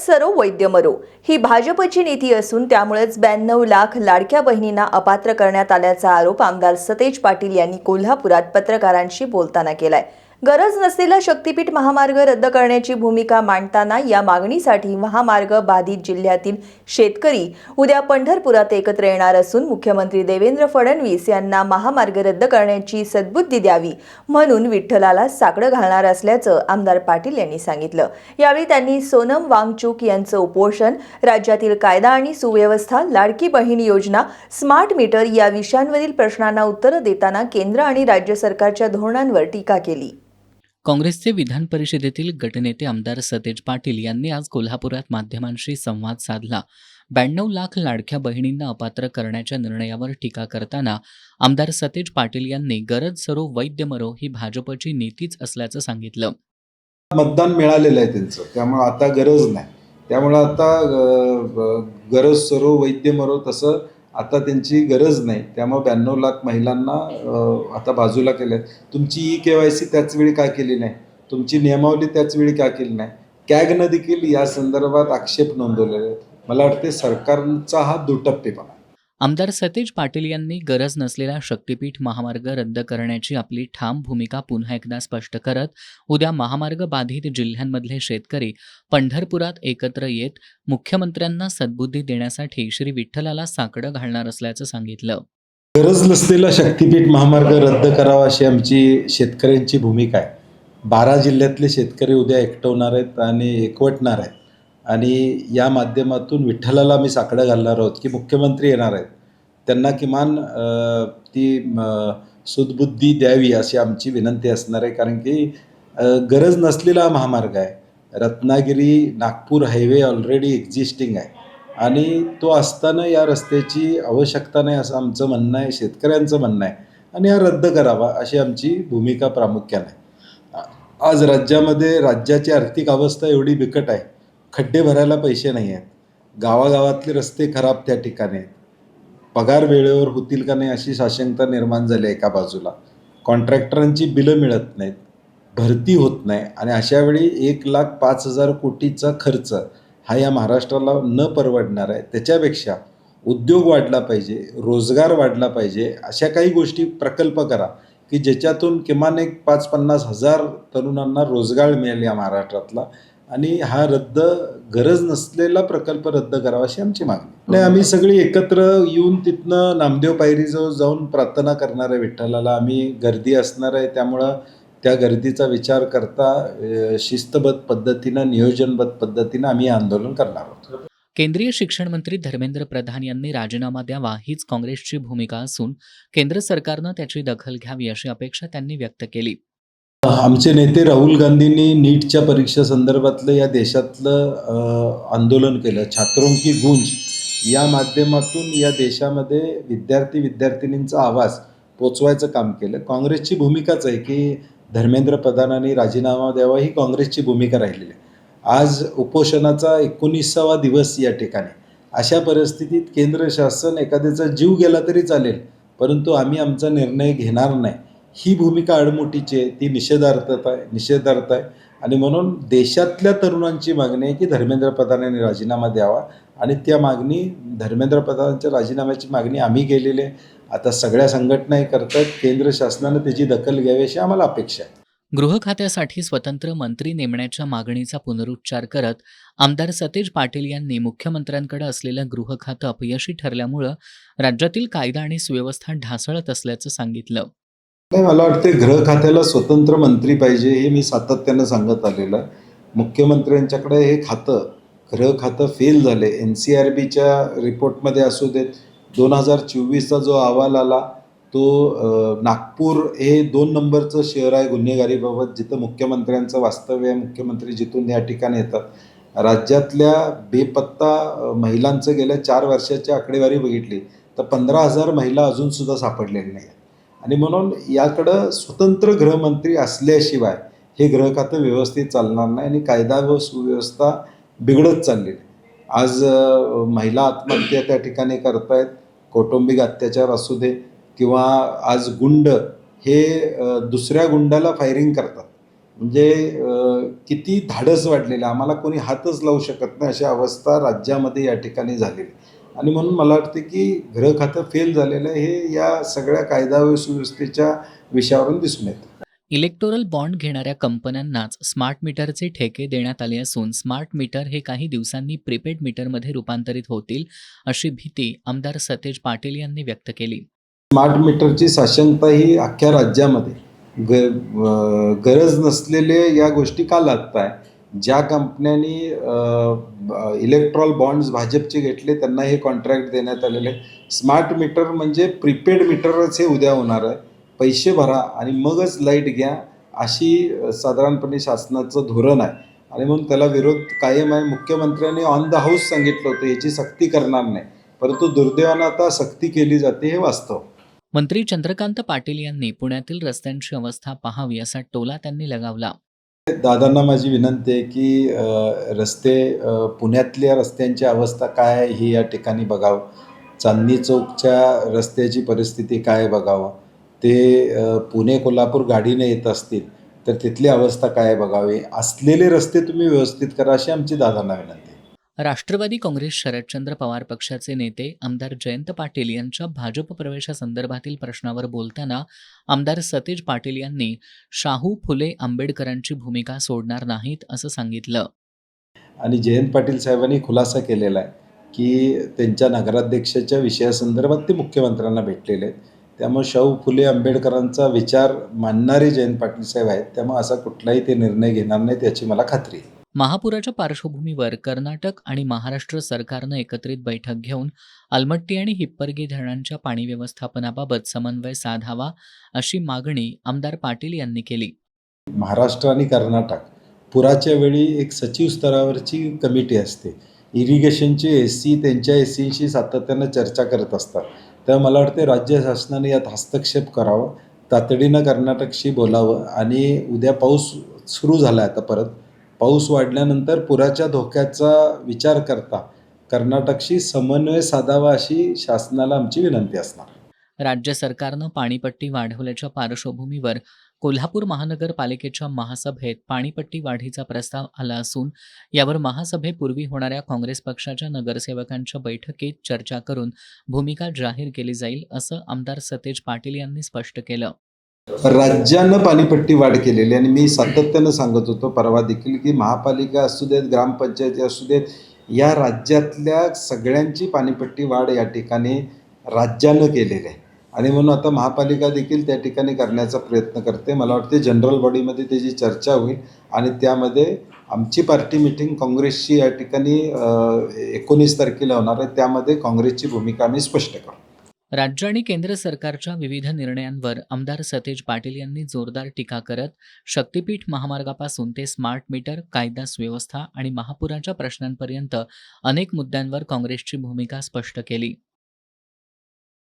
सरो वैद्य मरो ही भाजपची नीती असून त्यामुळेच 92 लाख लाडक्या बहिणींना अपात्र करण्यात आल्याचा आरोप आमदार सतेज पाटील यांनी कोल्हापुरात पत्रकारांशी बोलताना केलाय। गरज नसलेला शक्तीपीठ महामार्ग रद्द करण्याची भूमिका मांडताना या मागणीसाठी महामार्ग बाधित जिल्ह्यातील शेतकरी उद्या पंढरपुरात एकत्र येणार असून मुख्यमंत्री देवेंद्र फडणवीस यांना महामार्ग रद्द करण्याची सद्बुद्धी द्यावी म्हणून विठ्ठलाला साकडं घालणार असल्याचं आमदार पाटील यांनी सांगितलं। यावेळी त्यांनी सोनम वांगचूक यांचं उपोषण, राज्यातील कायदा आणि सुव्यवस्था, लाडकी बहीण योजना, स्मार्ट मीटर या विषयांवरील प्रश्नांना उत्तरं देताना केंद्र आणि राज्य सरकारच्या धोरणांवर टीका केली। काँग्रेसचे विधान परिषदेतील गटनेते आमदार सतेज पाटील यांनी आज कोल्हापुरात माध्यमांशी संवाद साधला। 92 लाख लाडक्या बहिणींना अपात्र करण्याच्या निर्णयावर टीका करताना आमदार सतेज पाटील यांनी गरज सरो वैद्य मरो ही भाजपची नीतीच असल्याचं सांगितलं। मतदान मिळालेलं आहे त्यांचं, त्यामुळे आता गरज नाही, त्यामुळे आता गरज सरो वैद्य मरो तसं आता त्यांची गरज नाही, त्यामुळे 92 लाख महिलांना आता बाजूला केलं आहे। तुमची KYC त्याच वेळी का केली नाही, तुमची नियमावली त्याच वेळी का केली नाही, कॅगनं देखील या संदर्भात आक्षेप नोंदवलेले आहेत। मला वाटते सरकारचा हा दुटप्पेपणा। आमदार सतेज पाटील यांनी गरज नसलेला शक्तीपीठ महामार्ग रद्द करण्याची आपली ठाम भूमिका पुन्हा एकदा स्पष्ट करत उद्या महामार्ग बाधित जिल्ह्यांमधले शेतकरी पंढरपुरात एकत्र येत मुख्यमंत्र्यांना सद्बुद्धी देण्यासाठी श्री विठ्ठलाला साकडं घालणार असल्याचं सांगितलं। गरज नसलेला शक्तीपीठ महामार्ग रद्द करावा अशी आमची शेतकऱ्यांची भूमिका आहे। 12 जिल्ह्यातले शेतकरी उद्या एकवटणार आहेत आणि एकवटणार आहेत आणि या माध्यमातून विठ्ठलाला आम्ही साकडं घालणार आहोत की मुख्यमंत्री येणार आहेत, त्यांना किमान ती सुदबुद्धी द्यावी अशी आमची विनंती असणार आहे। कारण की गरज नसलेला महामार्ग आहे, Ratnagiri Nagpur highway already existing आहे आणि तो असताना या रस्त्याची आवश्यकता नाही असं आमचं म्हणणं आहे, शेतकऱ्यांचं म्हणणं आहे आणि हा रद्द करावा अशी आमची भूमिका प्रामुख्याने आहे। आज राज्यामध्ये राज्याची आर्थिक अवस्था एवढी बिकट आहे, खड्डे भरायला पैसे नाही आहेत, गावागावातले रस्ते खराब त्या ठिकाणी आहेत, पगार वेळेवर होतील का नाही अशी साशंकता निर्माण झाली आहे एका बाजूला, कॉन्ट्रॅक्टरांची बिलं मिळत नाहीत, भरती होत नाही आणि अशावेळी 1,05,000 कोटीचा खर्च हा या महाराष्ट्राला न परवडणार आहे। त्याच्यापेक्षा उद्योग वाढला पाहिजे, रोजगार वाढला पाहिजे, अशा काही गोष्टी प्रकल्प करा की ज्याच्यातून किमान एक 5-50 हजार तरुणांना रोजगार मिळेल या महाराष्ट्रातला आणि हा गरज नसलेला प्रकल्प रद्द करावा अशी आमची मागणी आहे। आम्ही सगळी एकत्र येऊन तिथनं नामदेव पायरीजवळ जाऊन प्रार्थना करणार आहे विठ्ठलाला। आम्ही गर्दी असणार आहे, त्यामुळं त्या गर्दीचा विचार करता शिस्तबद्ध पद्धतीनं, नियोजनबद्ध पद्धतीनं आम्ही आंदोलन करणार आहोत। केंद्रीय शिक्षण मंत्री धर्मेंद्र प्रधान यांनी राजीनामा द्यावा हीच काँग्रेसची भूमिका असून केंद्र सरकारनं त्याची दखल घ्यावी अशी अपेक्षा त्यांनी व्यक्त केली। आमचे नेते राहुल गांधींनी नीटच्या परीक्षा संदर्भातलं या देशातलं आंदोलन केलं, छात्रों की गूंज या माध्यमातून या देशामध्ये विद्यार्थिनींचा आवाज पोचवायचं काम केलं। काँग्रेसची भूमिकाच आहे की धर्मेंद्र प्रधानांनी राजीनामा द्यावा ही काँग्रेसची भूमिका राहिलेली आहे। आज उपोषणाचा 19वा दिवस या ठिकाणी, अशा परिस्थितीत केंद्र शासन एखाद्याचा जीव गेला तरी चालेल परंतु आम्ही आमचा निर्णय घेणार नाही ही भूमिका आडमुठीची आहे, ती निषेधार्थ आहे आणि म्हणून देशातल्या तरुणांची मागणी आहे की धर्मेंद्र प्रधान यांनी राजीनामा द्यावा आणि त्या मागणी धर्मेंद्र प्रधानांच्या राजीनाम्याची मागणी आम्ही केलेली आहे। आता सगळ्या संघटनाही करतात, केंद्र शासनानं त्याची दखल घ्यावी अशी आम्हाला अपेक्षा आहे। गृह खात्यासाठी स्वतंत्र मंत्री नेमण्याच्या मागणीचा पुनरुच्चार करत आमदार सतेज पाटील यांनी मुख्यमंत्र्यांकडे असलेलं गृह खातं अपयशी ठरल्यामुळं राज्यातील कायदा आणि सुव्यवस्था ढासळत असल्याचं सांगितलं। नाही, मला वाटते गृह खात्याला स्वतंत्र मंत्री पाहिजे हे मी सातत्यानं सांगत आलेलं आहे। मुख्यमंत्र्यांच्याकडे हे गृह खातं फेल झाले। NCRBच्या रिपोर्टमध्ये असू देत, 2024चा जो अहवाल आला तो नागपूर हे 2 नंबरचं शहर आहे गुन्हेगारीबाबत, जिथं मुख्यमंत्र्यांचं वास्तव्य आहे, मुख्यमंत्री जिथून या ठिकाणी येतात। राज्यातल्या बेपत्ता महिलांचं गेल्या 4 वर्षाची आकडेवारी बघितली तर 15,000 महिला अजूनसुद्धा सापडलेल्या नाही आणि म्हणून याकडं स्वतंत्र गृहमंत्री असल्याशिवाय हे गृह खातं व्यवस्थित चालणार नाही आणि कायदा व सुव्यवस्था बिघडत चाललेली आहे। आज महिला आत्महत्या त्या ठिकाणी करतायत, कौटुंबिक अत्याचार असू दे किंवा आज गुंड हे दुसऱ्या गुंडाला फायरिंग करतात म्हणजे किती धाडस वाढलेलं आहे. आम्हाला कोणी हातच लावू शकत नाही अशी अवस्था राज्यामध्ये या ठिकाणी झालेली आहे. आणि म्हणून मला वाटते की गृह खातं फेल झालेलं आहे हे या सगळ्या कायदा व सुव्यवस्थेच्या विषयावरून दिसून येतं. इलेक्टोरल बॉन्ड घेणाऱ्या कंपन्यांनाच स्मार्ट मीटरचे ठेके देण्यात आले असून स्मार्ट मीटर हे काही दिवसांनी प्रीपेड मीटरमध्ये रूपांतरित होतील अशी भीती आमदार सतेज पाटील यांनी व्यक्त केली. स्मार्ट मीटरची साशंकता ही अख्ख्या राज्यामध्ये गरज नसलेले या गोष्टी का लादत आहे. ज्या कंपन्यांनी इलेक्ट्रॉल बॉन्ड्स भाजपचे घेतले त्यांना हे कॉन्ट्रॅक्ट देण्यात आलेले आहे. स्मार्ट मीटर म्हणजे प्रीपेड मीटरच हे उद्या होणार आहे. पैसे भरा आणि मगच लाईट घ्या अशी साधारणपणे शासनाचं धोरण आहे. आणि म्हणून त्याला विरोध कायम आहे. मुख्यमंत्र्यांनी ऑन द हाऊस सांगितलं होतं याची सक्ती करणार नाही, परंतु दुर्दैवानं आता सक्ती केली जाते हे वास्तव. मंत्री चंद्रकांत पाटील यांनी पुण्यातील रस्त्यांची अवस्था पाहावी असा टोला त्यांनी लगावला. दादांना माझी विनंती आहे की रस्ते पुण्यातल्या रस्त्यांची अवस्था काय आहे ही या ठिकाणी बघावं. चांदणी चौकच्या रस्त्याची परिस्थिती काय बघावं. ते पुणे कोल्हापूर गाडीने येत असतील तर तिथली अवस्था काय बघावी. असलेले रस्ते तुम्ही व्यवस्थित करा अशी आमची दादांना विनंती आहे. राष्ट्रवादी काँग्रेस शरदचंद्र पवार पक्षाचे नेते आमदार जयंत पाटील यांच्या भाजप प्रवेशासंदर्भातील प्रश्नावर बोलताना आमदार सतेज पाटील यांनी शाहू फुले आंबेडकरांची भूमिका सोडणार नाहीत असं सांगितलं. आणि जयंत पाटील साहेबांनी खुलासा केलेला आहे की त्यांच्या नगराध्यक्षाच्या विषयासंदर्भात ते मुख्यमंत्र्यांना भेटलेले आहेत. त्यामुळे शाहू फुले आंबेडकरांचा विचार मानणारे जयंत पाटील साहेब आहेत. त्यामुळे असा कुठलाही ते निर्णय घेणार नाहीत याची मला खात्री आहे. महापुराच्या पार्श्वभूमीवर कर्नाटक आणि महाराष्ट्र सरकारनं एकत्रित बैठक घेऊन अलमट्टी आणि हिप्परगी धरणांच्या पाणी व्यवस्थापनाबाबत समन्वय साधावा अशी मागणी आमदार पाटील यांनी केली. महाराष्ट्र आणि कर्नाटक पुराच्या वेळी एक सचिव स्तरावरची कमिटी असते. इरिगेशनचे एसी त्यांच्या एसीशी सातत्यानं चर्चा करत असतात. तर मला वाटते राज्य शासनाने यात हस्तक्षेप करावा. तातडीनं कर्नाटकशी बोलावं आणि उद्या पाऊस सुरू झाला आहे. आता परत पाऊस वाढल्यानंतर पुराच्या धोक्याचा विचार करता कर्नाटकशी समन्वय साधावा अशी शासनाला आमची विनंती असणार. राज्य सरकारनं पाणीपट्टी वाढवल्याच्या पार्श्वभूमीवर कोल्हापूर महानगरपालिकेच्या महासभेत पाणीपट्टी वाढीचा प्रस्ताव आला असून यावर महासभेपूर्वी होणाऱ्या काँग्रेस पक्षाच्या नगरसेवकांच्या बैठकीत चर्चा करून भूमिका जाहीर केली जाईल असं आमदार सतेज पाटील यांनी स्पष्ट केलं. राज्यानं पाणीपट्टी वाढ केलेली आणि मी सातत्यानं सांगत होतो परवा देखील की महापालिका असू देत, ग्रामपंचायती असू देत, या राज्यातल्या सगळ्यांची पाणीपट्टी वाढ या ठिकाणी राज्यानं केलेली आहे. आणि म्हणून आता महापालिका देखील त्या ठिकाणी करण्याचा प्रयत्न करते. मला वाटते जनरल बॉडीमध्ये त्याची चर्चा होईल आणि त्यामध्ये आमची पार्टी मिटिंग काँग्रेसची या ठिकाणी 19 तारखेला होणार आहे. त्यामध्ये काँग्रेसची भूमिका आम्ही स्पष्ट करू. राज्य आणि केंद्र सरकारच्या विविध निर्णयांवर आमदार सतेज पाटील यांनी जोरदार टीका करत शक्तीपीठ महामार्गापासून ते स्मार्ट मीटर, कायदा सुव्यवस्था आणि महापुराच्या प्रश्नांपर्यंत अनेक मुद्द्यांवर काँग्रेसची भूमिका स्पष्ट केली.